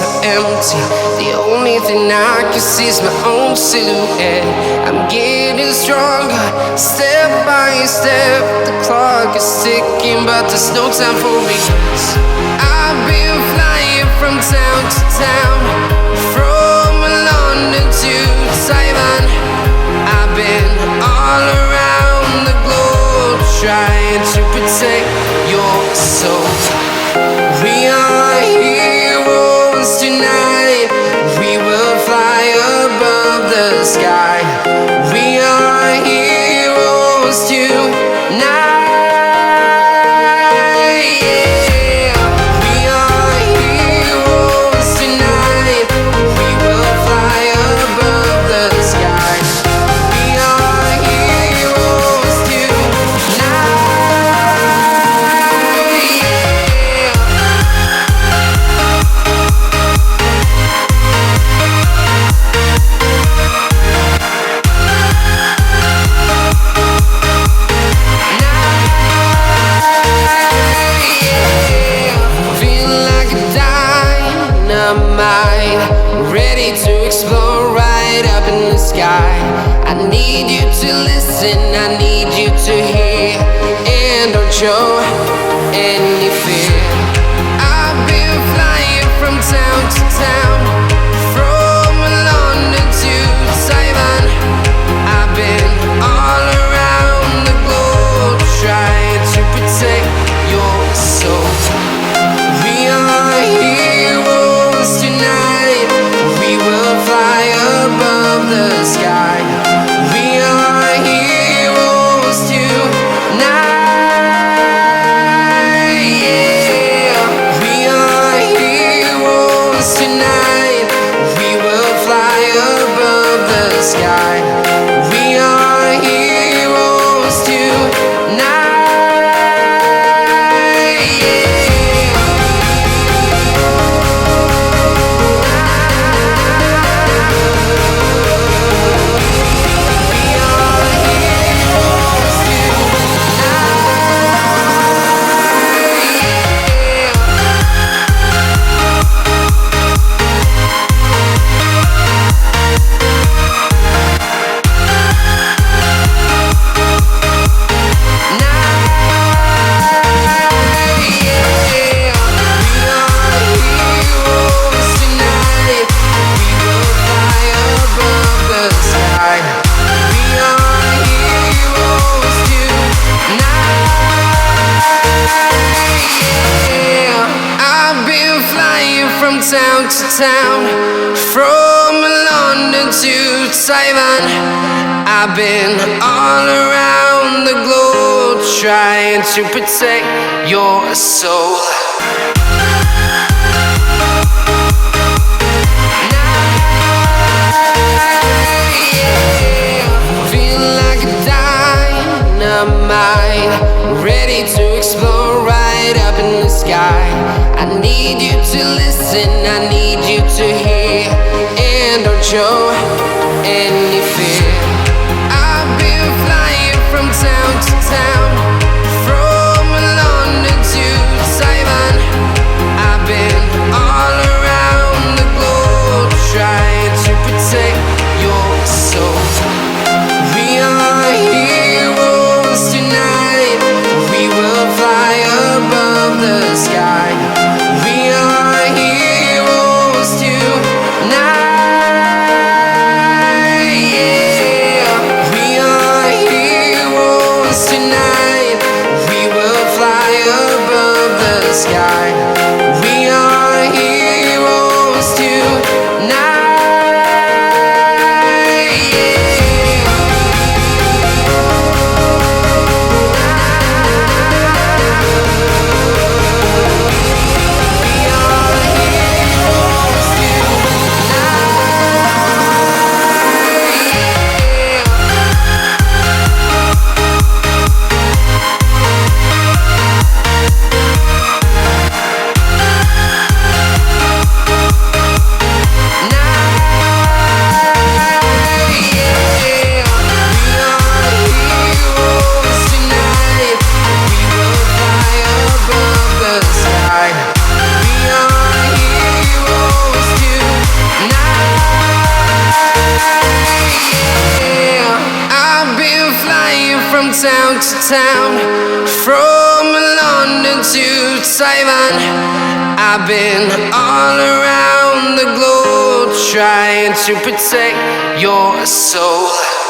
so empty. The only thing I can see is my own silhouette. I'm getting stronger, step by step. The clock is ticking, but there's no time for me. I've been flying from town to town, from London to Taiwan. I've been all around the globe, trying to protect your soul. We are heroes tonight. We will fly above the sky. We are heroes tonight. Yeah. We are heroes tonight. We will fly above the sky. We are heroes tonight. Ready to explore right up in the sky. I need you to listen, I need you to hear, and don't show any fear. I've been flying from town to town, from London to Taiwan. I've been all around the globe, trying to protect your soul. We are heroes tonight. We will fly above the sky. We are heroes tonight. Yeah. We are heroes tonight. We will fly above the sky. We are heroes tonight. Town to town, from London to Taiwan. I've been all around the globe, trying to protect your soul. Feel like a dynamite, ready to explore right up in the sky. I need you to listen, I need you to hear, and don't show any fear. I've been flying from town to town, from London to Taiwan. I've been all around the globe, trying to protect your soul. We are heroes tonight. We will fly above the sky. We are heroes tonight. flying from town to town, from London to Taiwan. I've been all around the globe trying to protect your soul.